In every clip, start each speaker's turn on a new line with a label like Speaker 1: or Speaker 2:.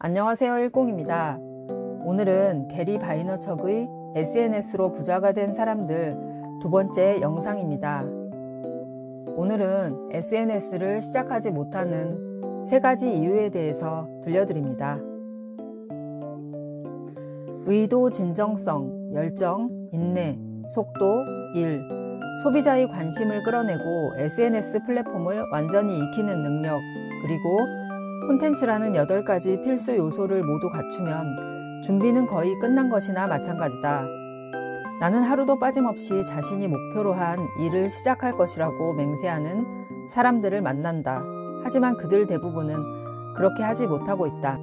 Speaker 1: 안녕하세요, 일공입니다. 오늘은 게리 바이너척의 SNS로 부자가 된 사람들 두 번째 영상입니다. 오늘은 SNS를 시작하지 못하는 3가지 이유에 대해서 들려드립니다. 의도, 진정성, 열정, 인내, 속도, 일, 소비자의 관심을 끌어내고 SNS 플랫폼을 완전히 익히는 능력, 그리고 콘텐츠라는 8가지 필수 요소를 모두 갖추면 준비는 거의 끝난 것이나 마찬가지다. 나는 하루도 빠짐없이 자신이 목표로 한 일을 시작할 것이라고 맹세하는 사람들을 만난다. 하지만 그들 대부분은 그렇게 하지 못하고 있다.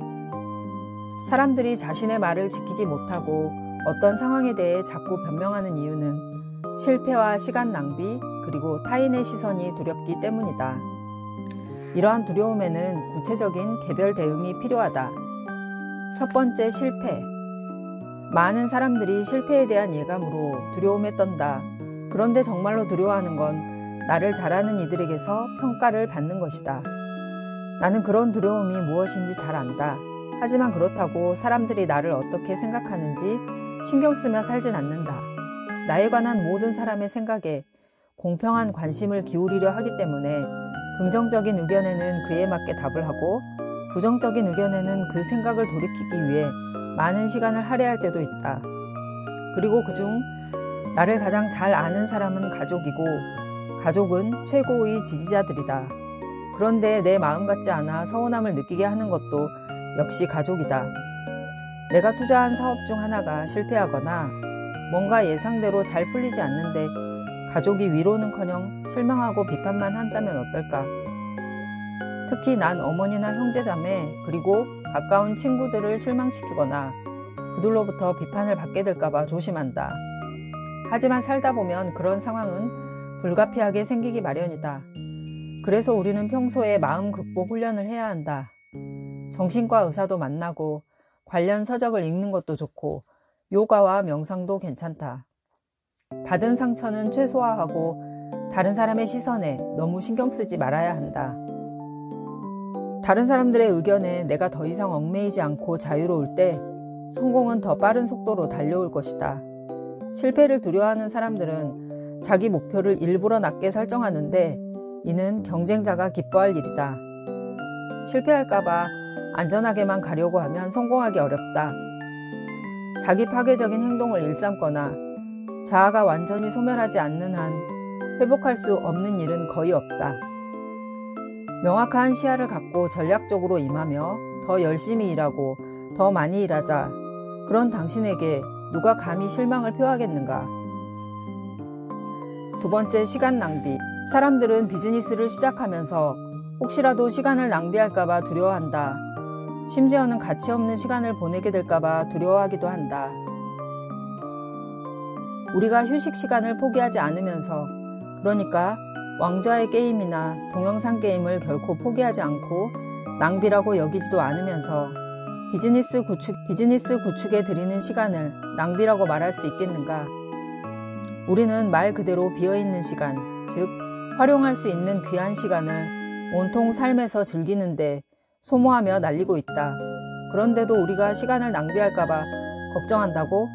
Speaker 1: 사람들이 자신의 말을 지키지 못하고 어떤 상황에 대해 자꾸 변명하는 이유는 실패와 시간 낭비, 그리고 타인의 시선이 두렵기 때문이다. 이러한 두려움에는 구체적인 개별 대응이 필요하다. 첫 번째, 실패. 많은 사람들이 실패에 대한 예감으로 두려움에 떤다. 그런데 정말로 두려워하는 건 나를 잘하는 이들에게서 평가를 받는 것이다. 나는 그런 두려움이 무엇인지 잘 안다. 하지만 그렇다고 사람들이 나를 어떻게 생각하는지 신경 쓰며 살진 않는다. 나에 관한 모든 사람의 생각에 공평한 관심을 기울이려 하기 때문에 긍정적인 의견에는 그에 맞게 답을 하고 부정적인 의견에는 그 생각을 돌이키기 위해 많은 시간을 할애할 때도 있다. 그리고 그중 나를 가장 잘 아는 사람은 가족이고 가족은 최고의 지지자들이다. 그런데 내 마음 같지 않아 서운함을 느끼게 하는 것도 역시 가족이다. 내가 투자한 사업 중 하나가 실패하거나 뭔가 예상대로 잘 풀리지 않는데 가족이 위로는커녕 실망하고 비판만 한다면 어떨까? 특히 난 어머니나 형제자매 그리고 가까운 친구들을 실망시키거나 그들로부터 비판을 받게 될까봐 조심한다. 하지만 살다 보면 그런 상황은 불가피하게 생기기 마련이다. 그래서 우리는 평소에 마음 극복 훈련을 해야 한다. 정신과 의사도 만나고 관련 서적을 읽는 것도 좋고 요가와 명상도 괜찮다. 받은 상처는 최소화하고 다른 사람의 시선에 너무 신경 쓰지 말아야 한다. 다른 사람들의 의견에 내가 더 이상 얽매이지 않고 자유로울 때 성공은 더 빠른 속도로 달려올 것이다. 실패를 두려워하는 사람들은 자기 목표를 일부러 낮게 설정하는데 이는 경쟁자가 기뻐할 일이다. 실패할까봐 안전하게만 가려고 하면 성공하기 어렵다. 자기 파괴적인 행동을 일삼거나 자아가 완전히 소멸하지 않는 한 회복할 수 없는 일은 거의 없다. 명확한 시야를 갖고 전략적으로 임하며 더 열심히 일하고 더 많이 일하자. 그런 당신에게 누가 감히 실망을 표하겠는가? 두 번째, 시간 낭비. 사람들은 비즈니스를 시작하면서 혹시라도 시간을 낭비할까봐 두려워한다. 심지어는 가치 없는 시간을 보내게 될까봐 두려워하기도 한다. 우리가 휴식 시간을 포기하지 않으면서, 그러니까 왕좌의 게임이나 동영상 게임을 결코 포기하지 않고 낭비라고 여기지도 않으면서 비즈니스 구축에 들이는 시간을 낭비라고 말할 수 있겠는가? 우리는 말 그대로 비어있는 시간, 즉 활용할 수 있는 귀한 시간을 온통 삶에서 즐기는데 소모하며 날리고 있다. 그런데도 우리가 시간을 낭비할까봐 걱정한다고?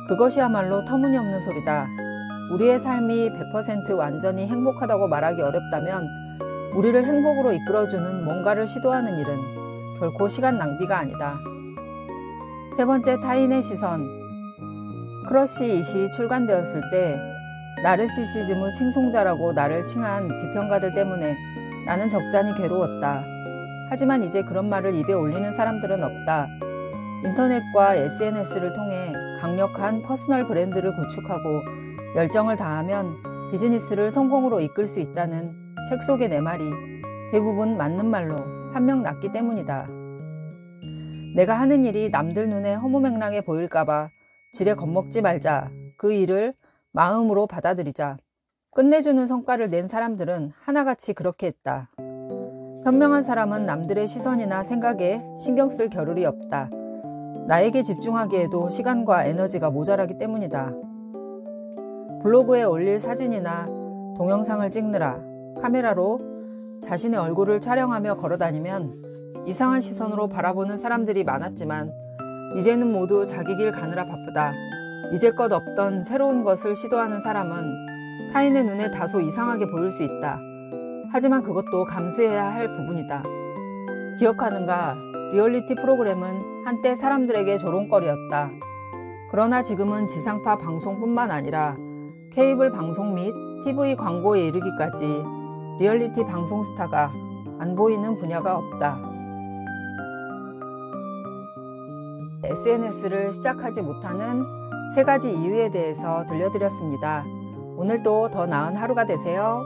Speaker 1: 그것이야말로 터무니없는 소리다. 우리의 삶이 100% 완전히 행복하다고 말하기 어렵다면 우리를 행복으로 이끌어주는 뭔가를 시도하는 일은 결코 시간 낭비가 아니다. 세 번째, 타인의 시선. 크러쉬잇이 출간되었을 때 나르시시즘의 칭송자라고 나를 칭한 비평가들 때문에 나는 적잖이 괴로웠다. 하지만 이제 그런 말을 입에 올리는 사람들은 없다. 인터넷과 SNS를 통해 강력한 퍼스널 브랜드를 구축하고 열정을 다하면 비즈니스를 성공으로 이끌 수 있다는 책 속의 내 말이 대부분 맞는 말로 판명 났기 때문이다. 내가 하는 일이 남들 눈에 허무맹랑해 보일까봐 지레 겁먹지 말자. 그 일을 마음으로 받아들이자. 끝내주는 성과를 낸 사람들은 하나같이 그렇게 했다. 현명한 사람은 남들의 시선이나 생각에 신경 쓸 겨를이 없다. 나에게 집중하기에도 시간과 에너지가 모자라기 때문이다. 블로그에 올릴 사진이나 동영상을 찍느라 카메라로 자신의 얼굴을 촬영하며 걸어다니면 이상한 시선으로 바라보는 사람들이 많았지만 이제는 모두 자기 길 가느라 바쁘다. 이제껏 없던 새로운 것을 시도하는 사람은 타인의 눈에 다소 이상하게 보일 수 있다. 하지만 그것도 감수해야 할 부분이다. 기억하는가? 리얼리티 프로그램은 한때 사람들에게 조롱거리였다. 그러나 지금은 지상파 방송뿐만 아니라 케이블 방송 및 TV 광고에 이르기까지 리얼리티 방송 스타가 안 보이는 분야가 없다. SNS를 시작하지 못하는 3가지 이유에 대해서 들려드렸습니다. 오늘도 더 나은 하루가 되세요.